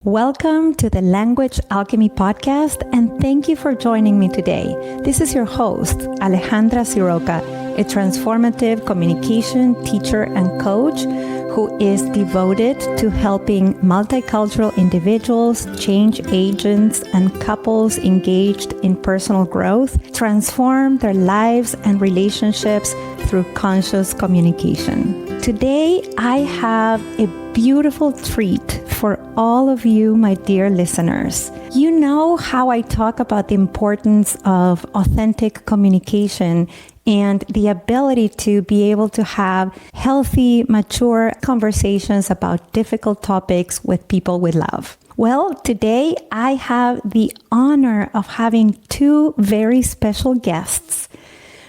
Welcome to the Language Alchemy Podcast, and thank you for joining me today. This is your host, Alejandra Siroka, a transformative communication teacher and coach who is devoted to helping multicultural individuals, change agents, and couples engaged in personal growth transform their lives and relationships through conscious communication. Today, I have a beautiful treat for all of you, my dear listeners. You know how I talk about the importance of authentic communication and the ability to be able to have healthy, mature conversations about difficult topics with people we love. Well, today I have the honor of having two very special guests.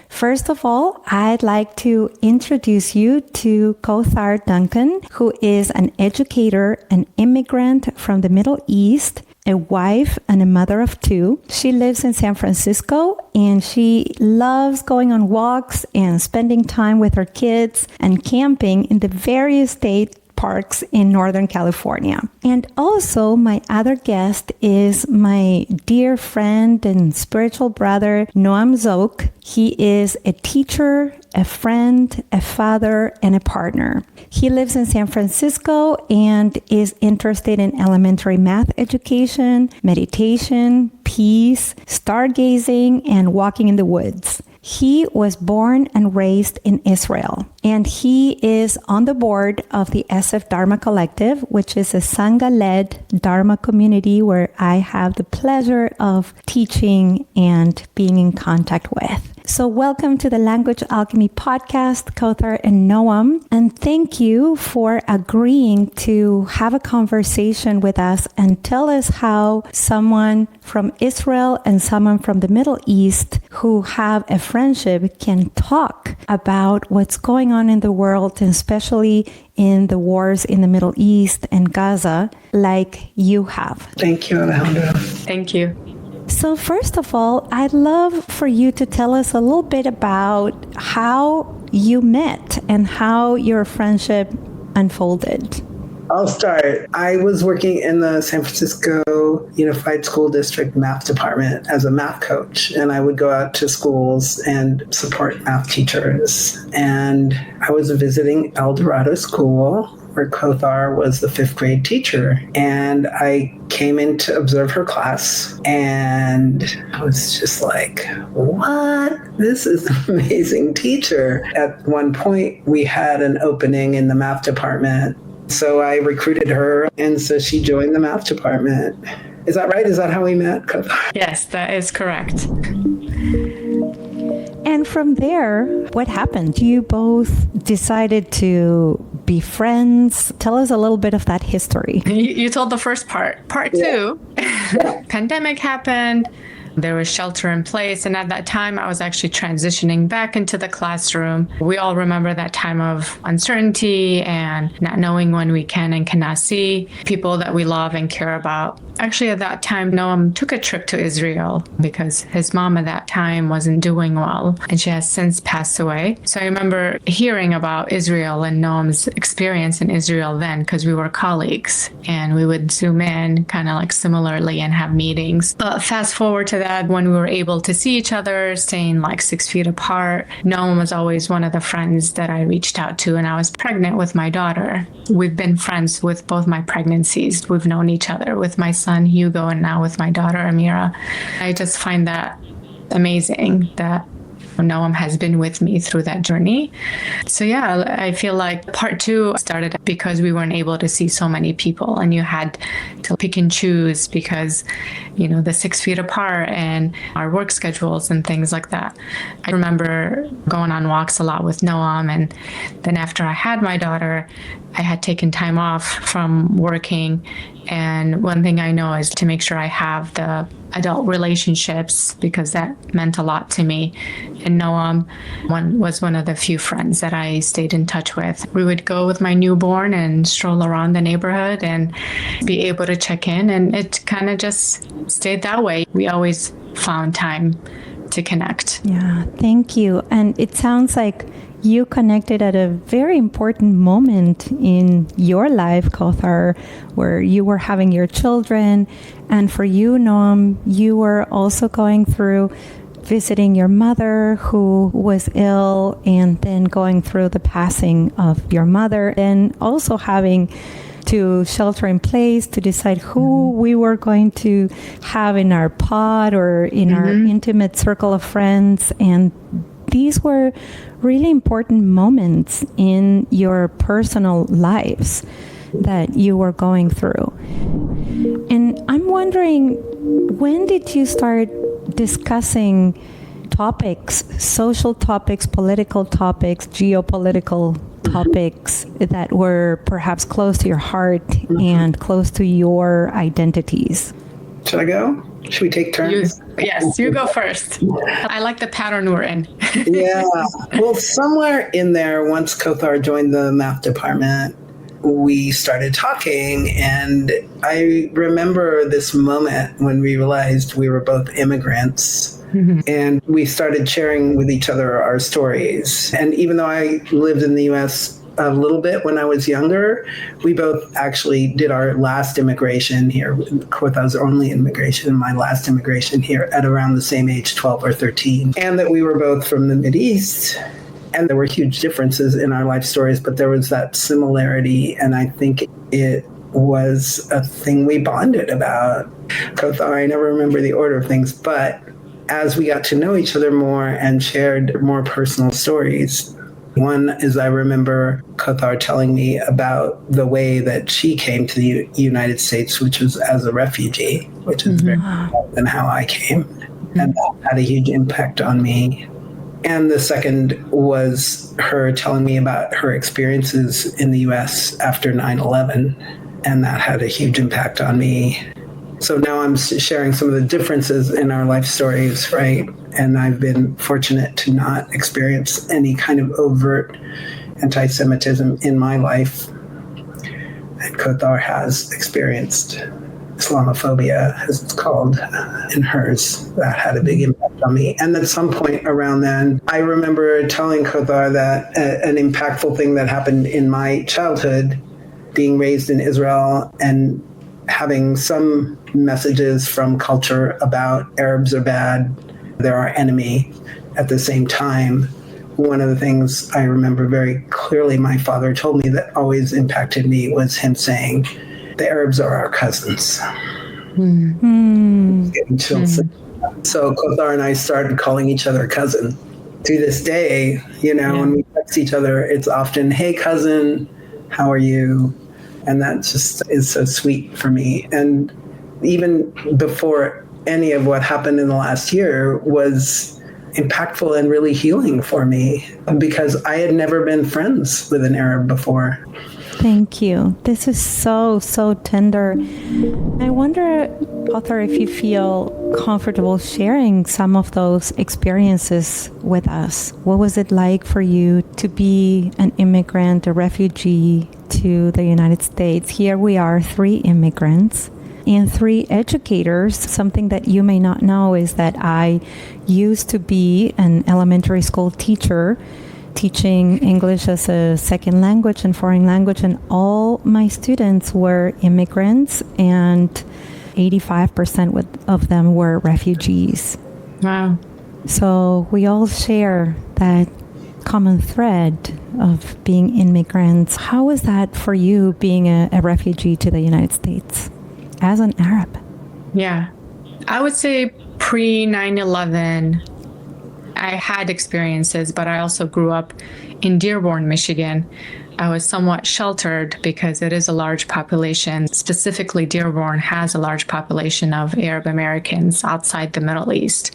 First of all, I'd like to introduce you to Kawthar Duncan, who is an educator, an immigrant from the Middle East, a wife and a mother of two. She lives in San Francisco and she loves going on walks and spending time with her kids and camping in the various state parks in Northern California. And also my other guest is my dear friend and spiritual brother, Noam Szoke. He is a teacher, a friend, a father, and a partner. He lives in San Francisco and is interested in elementary math education, meditation, peace, stargazing, and walking in the woods. He was born and raised in Israel, and he is on the board of the SF Dharma Collective, which is a Sangha-led Dharma community where I have the pleasure of teaching and being in contact with. So welcome to the Language Alchemy Podcast, Kawthar and Noam, and thank you for agreeing to have a conversation with us and tell us how someone from Israel and someone from the Middle East who have a friendship can talk about what's going on in the world, and especially in the wars in the Middle East and Gaza, like you have. Thank you, Alejandra. Thank you. So first of all, I'd love for you to tell us a little bit about how you met and how your friendship unfolded. I'll start. I was working in the San Francisco Unified School District math department as a math coach, and I would go out to schools and support math teachers. And I was visiting El Dorado School, where Kawthar was the 5th grade teacher. And I came in to observe her class, and I was just like, what? This is an amazing teacher. At one point, we had an opening in the math department. So I recruited her, and so she joined the math department. Is that right? Is that how we met, Kawthar? Yes, that is correct. And from there, what happened? You both decided to be friends. Tell us a little bit of that history. You told the first part. Part two, pandemic happened. There was shelter in place. And at that time, I was actually transitioning back into the classroom. We all remember that time of uncertainty and not knowing when we can and cannot see people that we love and care about. Actually, at that time, Noam took a trip to Israel because his mom at that time wasn't doing well, and she has since passed away. So I remember hearing about Israel and Noam's experience in Israel then, because we were colleagues and we would Zoom in kind of like similarly and have meetings. But fast forward to that, when we were able to see each other, staying like 6 feet apart, Noam was always one of the friends that I reached out to, and I was pregnant with my daughter. We've been friends with both my pregnancies. We've known each other with my son Hugo and now with my daughter Amira. I just find that amazing that Noam has been with me through that journey. So yeah, I feel like part two started because we weren't able to see so many people, and you had to pick and choose because, the 6 feet apart and our work schedules and things like that. I remember going on walks a lot with Noam, and then after I had my daughter, I had taken time off from working. And one thing I know is to make sure I have the adult relationships, because that meant a lot to me. And Noam was one of the few friends that I stayed in touch with. We would go with my newborn and stroll around the neighborhood and be able to check in. And it kind of just stayed that way. We always found time to connect. Yeah, thank you. And it sounds like you connected at a very important moment in your life, Kawthar, where you were having your children. And for you, Noam, you were also going through visiting your mother who was ill, and then going through the passing of your mother, and also having to shelter in place to decide who we were going to have in our pod or in our intimate circle of friends. And these were really important moments in your personal lives that you were going through. And I'm wondering, when did you start discussing topics, social topics, political topics, geopolitical topics that were perhaps close to your heart and close to your identities? Should I go? Should we take turns? Yes, you go first. I like the pattern we're in. Yeah. Well, somewhere in there, once Kawthar joined the math department, we started talking, and I remember this moment when we realized we were both immigrants. And we started sharing with each other our stories. And even though I lived in the US a little bit when I was younger, we both actually did our last immigration here. Kawthar's only immigration, my last immigration here at around the same age, 12 or 13. And that we were both from the Mideast. And there were huge differences in our life stories, but there was that similarity. And I think it was a thing we bonded about. Kawthar, I never remember the order of things, but as we got to know each other more and shared more personal stories, one is I remember Kawthar telling me about the way that she came to the United States, which was as a refugee, which is very different than how I came. And that had a huge impact on me. And the second was her telling me about her experiences in the US after 9/11, and that had a huge impact on me. So now I'm sharing some of the differences in our life stories, right? And I've been fortunate to not experience any kind of overt anti-Semitism in my life. And Kawthar has experienced Islamophobia, as it's called, in hers. That had a big impact on me. And at some point around then, I remember telling Kawthar that an impactful thing that happened in my childhood, being raised in Israel and having some messages from culture about Arabs are bad, they're our enemy. At the same time, one of the things I remember very clearly my father told me that always impacted me was him saying, the Arabs are our cousins. Getting chills. So Kawthar and I started calling each other cousin. To this day, when we text each other, it's often, hey cousin, how are you? And that just is so sweet for me. And even before any of what happened in the last year was impactful and really healing for me, because I had never been friends with an Arab before. Thank you. This is so, so tender. I wonder, Kawthar, if you feel comfortable sharing some of those experiences with us. What was it like for you to be an immigrant, a refugee to the United States? Here we are, 3 immigrants and 3 educators. Something that you may not know is that I used to be an elementary school teacher, teaching English as a second language and foreign language, and all my students were immigrants, and 85% of them were refugees. Wow. So we all share that common thread of being immigrants. How was that for you, being a refugee to the United States as an Arab? Yeah. I would say pre 9/11, I had experiences, but I also grew up in Dearborn, Michigan. I was somewhat sheltered because it is a large population. Specifically, Dearborn has a large population of Arab Americans outside the Middle East.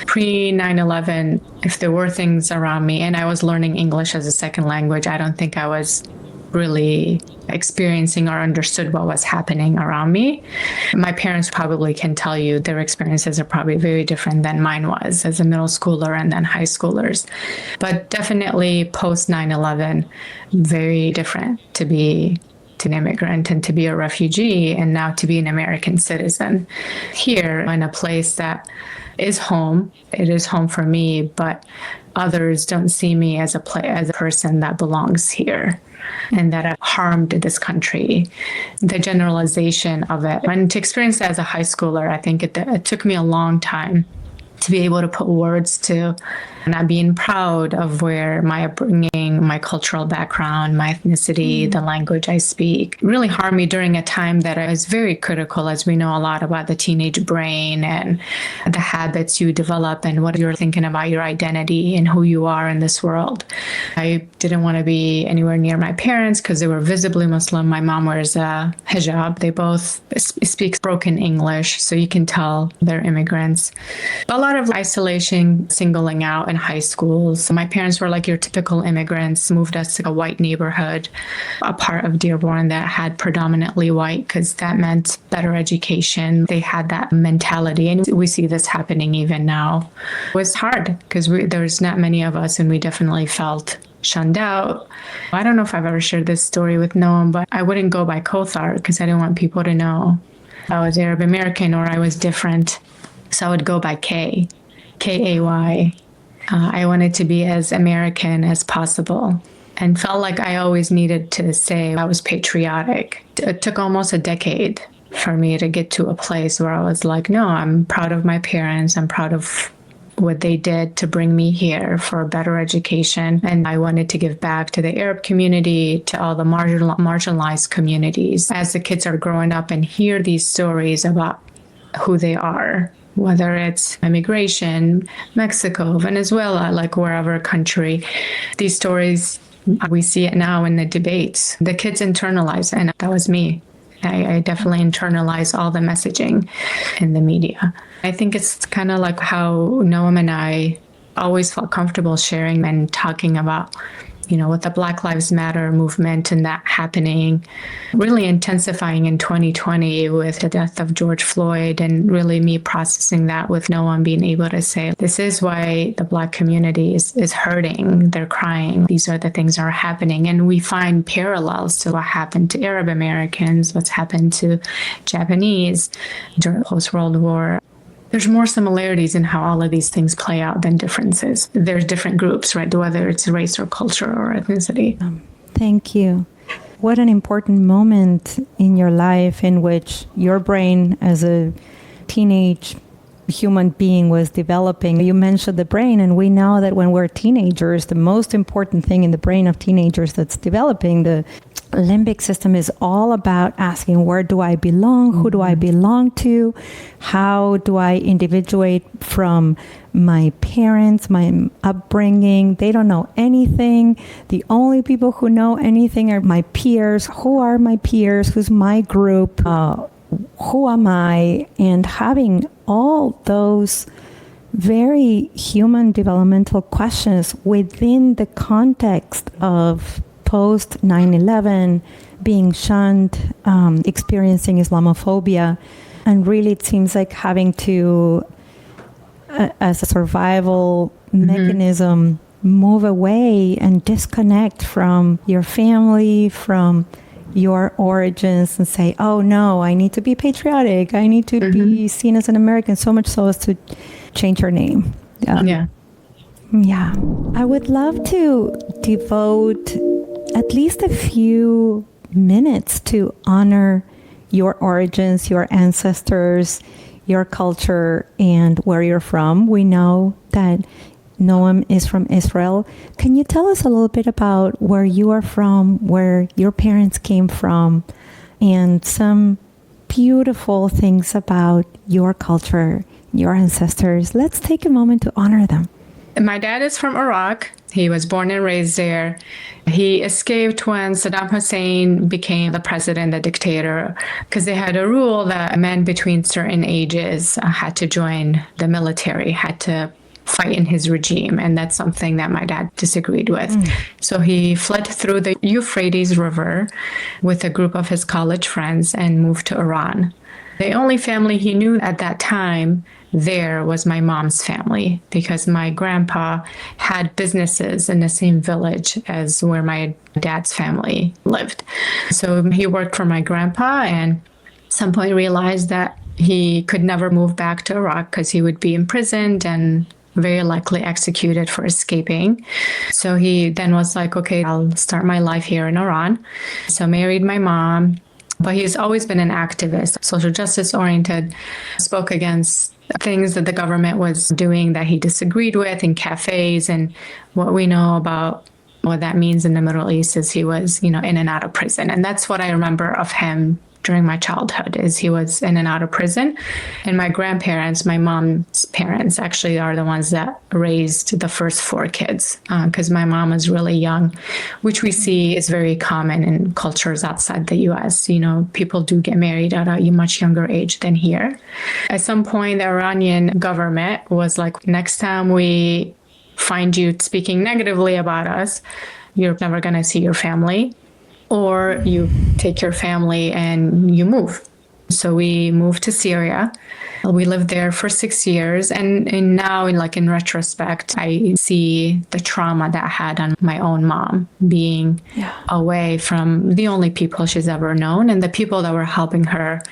Pre 9/11, if there were things around me, and I was learning English as a second language, I don't think I was really experiencing or understood what was happening around me. My parents probably can tell you their experiences are probably very different than mine was as a middle schooler and then high schoolers. But definitely post 9/11, very different to be an immigrant and to be a refugee, and now to be an American citizen here in a place that is home. It is home for me, but others don't see me as a person that belongs here and that I've harmed this country. The generalization of it. And to experience that as a high schooler, I think it took me a long time to be able to put words to not being proud of where my upbringing, my cultural background, my ethnicity, the language I speak really harmed me during a time that I was very critical, as we know a lot about the teenage brain and the habits you develop and what you're thinking about your identity and who you are in this world. I didn't want to be anywhere near my parents because they were visibly Muslim. My mom wears a hijab. They both speak broken English, so you can tell they're immigrants. A lot of isolation, singling out in high schools. My parents were like your typical immigrants, moved us to a white neighborhood, a part of Dearborn that had predominantly white because that meant better education. They had that mentality, and we see this happening even now. It was hard because there's not many of us, and we definitely felt shunned out. I don't know if I've ever shared this story with Noam, but I wouldn't go by Kawthar because I didn't want people to know I was Arab American or I was different. So I would go by K, K-A-Y. I wanted to be as American as possible and felt like I always needed to say I was patriotic. It took almost a decade for me to get to a place where I was like, no, I'm proud of my parents. I'm proud of what they did to bring me here for a better education. And I wanted to give back to the Arab community, to all the marginalized communities. As the kids are growing up and hear these stories about who they are, whether it's immigration, Mexico, Venezuela, like wherever country, these stories, we see it now in the debates. The kids internalize, and that was me. I definitely internalized all the messaging in the media. I think it's kind of like how Noam and I always felt comfortable sharing and talking about, with the Black Lives Matter movement and that happening, really intensifying in 2020 with the death of George Floyd, and really me processing that with Noam being able to say, this is why the Black community is hurting. They're crying. These are the things that are happening. And we find parallels to what happened to Arab Americans, what's happened to Japanese during post-World War. There's more similarities in how all of these things play out than differences. There's different groups, right? Whether it's race or culture or ethnicity. Thank you. What an important moment in your life in which your brain as a teenage human being was developing. You mentioned the brain, and we know that when we're teenagers, the most important thing in the brain of teenagers that's developing, the limbic system, is all about asking, where do I belong? Who do I belong to? How do I individuate from my parents, my upbringing? They don't know anything. The only people who know anything are my peers. Who are my peers? Who's my group? Who am I? And having all those very human developmental questions within the context of post 9/11, being shunned, experiencing Islamophobia, and really it seems like having to, as a survival mechanism, move away and disconnect from your family, from your origins, and say, oh no, I need to be patriotic. I need to be seen as an American, so much so as to change her name. Yeah. I would love to devote at least a few minutes to honor your origins, your ancestors, your culture, and where you're from. We know that Noam is from Israel. Can you tell us a little bit about where you are from, where your parents came from, and some beautiful things about your culture, your ancestors? Let's take a moment to honor them. My dad is from Iraq. He was born and raised there. He escaped when Saddam Hussein became the president, the dictator, because they had a rule that men between certain ages had to join the military, had to fight in his regime. And that's something that my dad disagreed with. So he fled through the Euphrates River with a group of his college friends and moved to Iran. The only family he knew at that time there was my mom's family, because my grandpa had businesses in the same village as where my dad's family lived. So he worked for my grandpa, and at some point realized that he could never move back to Iraq because he would be imprisoned and very likely executed for escaping. So he then was like, okay, I'll start my life here in Iran. So married my mom, but he's always been an activist, social justice oriented, spoke against things that the government was doing that he disagreed with in cafes. And what we know about what that means in the Middle East is he was, in and out of prison. And that's what I remember of him during my childhood, is he was in and out of prison. And my grandparents, my mom's parents, actually are the ones that raised the first 4 kids, because my mom was really young, which we see is very common in cultures outside the US. People do get married at a much younger age than here. At some point, the Iranian government was like, next time we find you speaking negatively about us, you're never going to see your family, or you take your family and you move. So we moved to Syria. We lived there for 6 years. And now, in retrospect, I see the trauma that I had on my own mom, being away from the only people she's ever known and the people that were helping her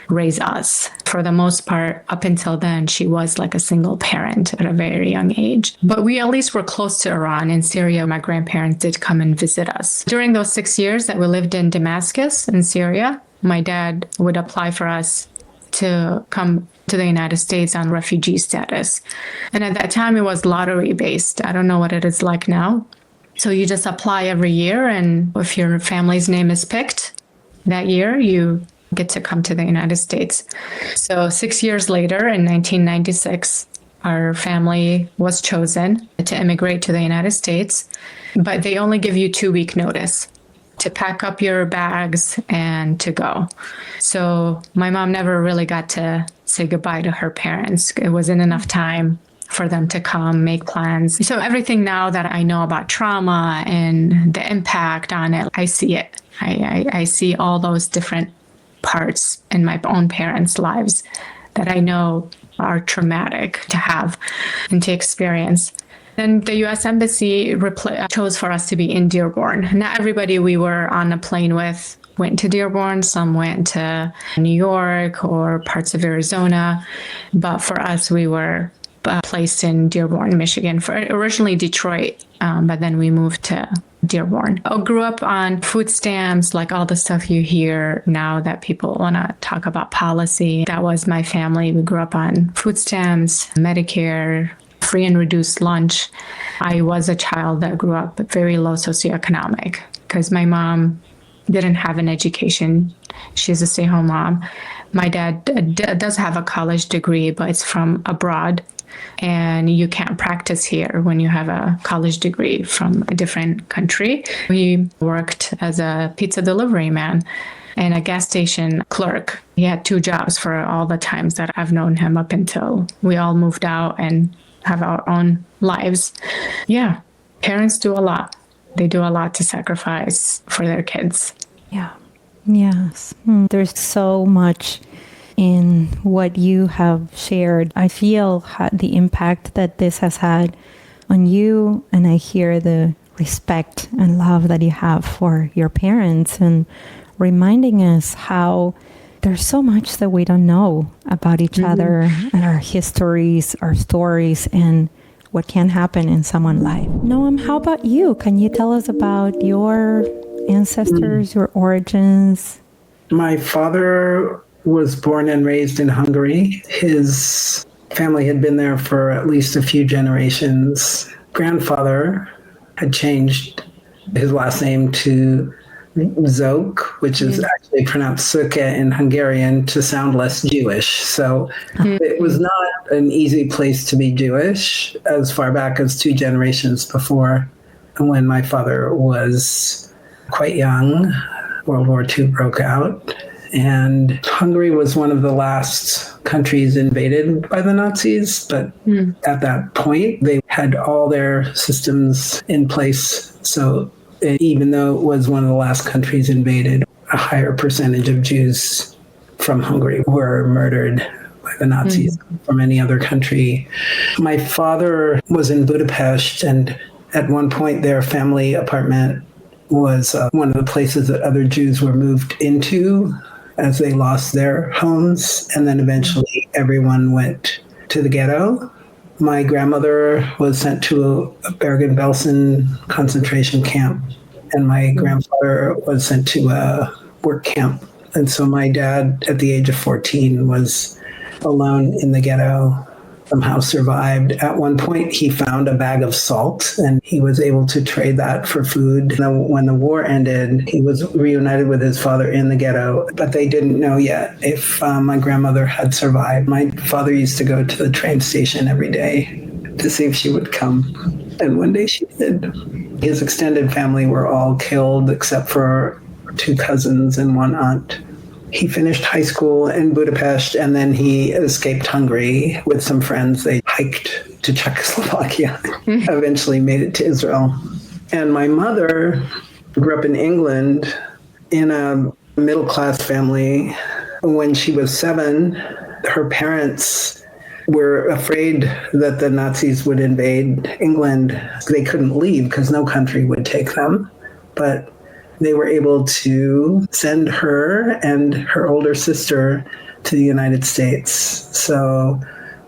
raise us. For the most part, up until then, she was like a single parent at a very young age. But we at least were close to Iran. In Syria, my grandparents did come and visit us. During those 6 years that we lived in Damascus in Syria, my dad would apply for us to come to the United States on refugee status. And at that time, it was lottery based. I don't know what it is like now. So you just apply every year, and if your family's name is picked that year, you get to come to the United States. So 6 years later, in 1996, our family was chosen to immigrate to the United States, but they only give you 2-week notice to pack up your bags and to go. So my mom never really got to say goodbye to her parents. It wasn't enough time for them to come, make plans. So everything now that I know about trauma and the impact on it, I see it. I see all those different parts in my own parents' lives that I know are traumatic to have and to experience. Then the U.S. Embassy chose for us to be in Dearborn. Not everybody we were on a plane with went to Dearborn. Some went to New York or parts of Arizona. But for us, we were placed in Dearborn, Michigan, for originally Detroit, but then we moved to Dearborn. I grew up on food stamps, like all the stuff you hear now that people want to talk about policy. That was my family. We grew up on food stamps, Medicare, free and reduced lunch. I was a child that grew up very low socioeconomic because my mom didn't have an education. She's a stay-home mom. My dad does have a college degree, but it's from abroad. And you can't practice here when you have a college degree from a different country. He worked as a pizza delivery man and a gas station clerk. He had 2 jobs for all the times that I've known him up until we all moved out and have our own lives. Yeah, parents do a lot. They do a lot to sacrifice for their kids. Yeah. Yes. There's so much in what you have shared. I feel the impact that this has had on you, and I hear the respect and love that you have for your parents, and reminding us how there's so much that we don't know about each other and our histories, our stories, and what can happen in someone's life. Noam, how about you? Can you tell us about your ancestors, your origins? My father was born and raised in Hungary. His family had been there for at least a few generations. Grandfather had changed his last name to Szoke, which is actually pronounced Szoke in Hungarian to sound less Jewish. So it was not an easy place to be Jewish as far back as 2 generations before. When my father was quite young, World War II broke out. And Hungary was one of the last countries invaded by the Nazis. But at that point, they had all their systems in place. So even though it was one of the last countries invaded, a higher percentage of Jews from Hungary were murdered by the Nazis from any other country. My father was in Budapest, and at one point their family apartment was one of the places that other Jews were moved into as they lost their homes. And then eventually everyone went to the ghetto. My grandmother was sent to a Bergen-Belsen concentration camp, and my grandfather was sent to a work camp. And so my dad, at the age of 14, was alone in the ghetto, somehow survived. At one point, he found a bag of salt, and he was able to trade that for food. When the war ended, he was reunited with his father in the ghetto, but they didn't know yet if my grandmother had survived. My father used to go to the train station every day to see if she would come, and one day she did. His extended family were all killed except for 2 cousins and 1 aunt. He finished high school in Budapest, and then he escaped Hungary with some friends. They hiked to Czechoslovakia, eventually made it to Israel. And my mother grew up in England in a middle-class family. When she was 7, her parents were afraid that the Nazis would invade England. They couldn't leave because no country would take them. But they were able to send her and her older sister to the United States. So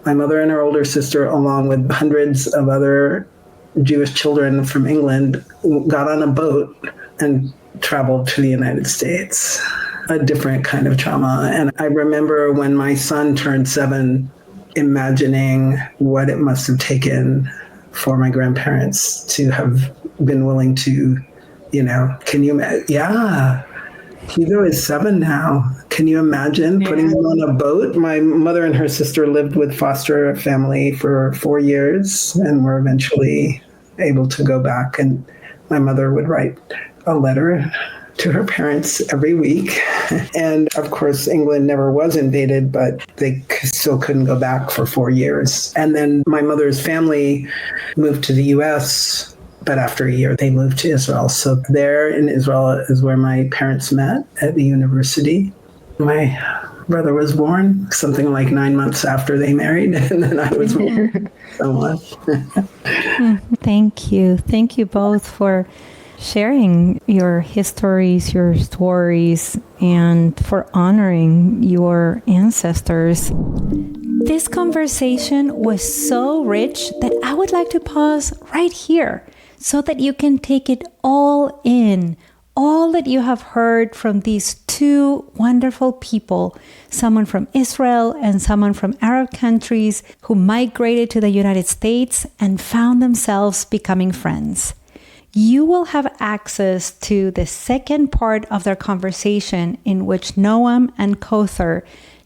my mother and her older sister, along with hundreds of other Jewish children from England, got on a boat and traveled to the United States. A different kind of trauma. And I remember when my son turned 7, imagining what it must have taken for my grandparents to have been willing to, can you imagine? Yeah. Hugo is 7 now. Can you imagine putting him on a boat? My mother and her sister lived with foster family for 4 years and were eventually able to go back. And my mother would write a letter to her parents every week. And of course, England never was invaded, but they still couldn't go back for 4 years. And then my mother's family moved to the US. But after a year, they moved to Israel. So there in Israel is where my parents met at the university. My brother was born something like 9 months after they married, and then I was born. Thank you. Thank you both for sharing your histories, your stories, and for honoring your ancestors. This conversation was so rich that I would like to pause right here, so that you can take it all in, all that you have heard from these 2 wonderful people, someone from Israel and someone from Arab countries who migrated to the United States and found themselves becoming friends. You will have access to the second part of their conversation, in which Noam and Kawthar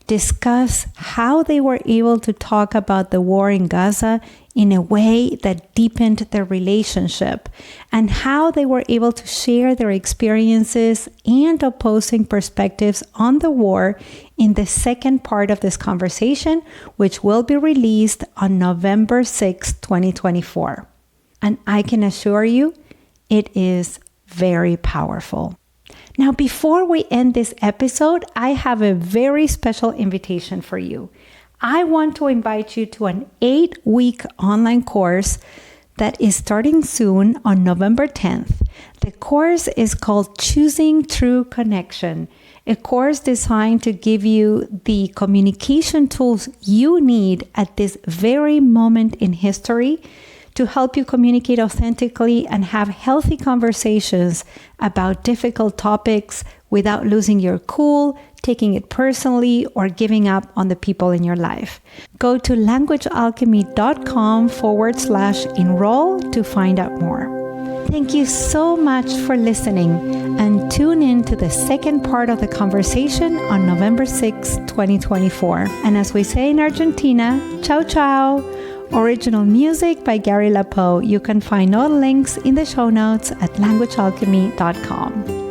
discuss how they were able to talk about the war in Gaza in a way that deepened their relationship, and how they were able to share their experiences and opposing perspectives on the war in the second part of this conversation, which will be released on November 6, 2024. And I can assure you, it is very powerful. Now, before we end this episode, I have a very special invitation for you. I want to invite you to an 8-week online course that is starting soon on November 10th. The course is called Choosing True Connection, a course designed to give you the communication tools you need at this very moment in history to help you communicate authentically and have healthy conversations about difficult topics without losing your cool, taking it personally, or giving up on the people in your life. Go to languagealchemy.com/enroll to find out more. Thank you so much for listening, and tune in to the second part of the conversation on November 6, 2024. And as we say in Argentina, ciao ciao. Original music by Gary Lapo. You can find all links in the show notes at languagealchemy.com.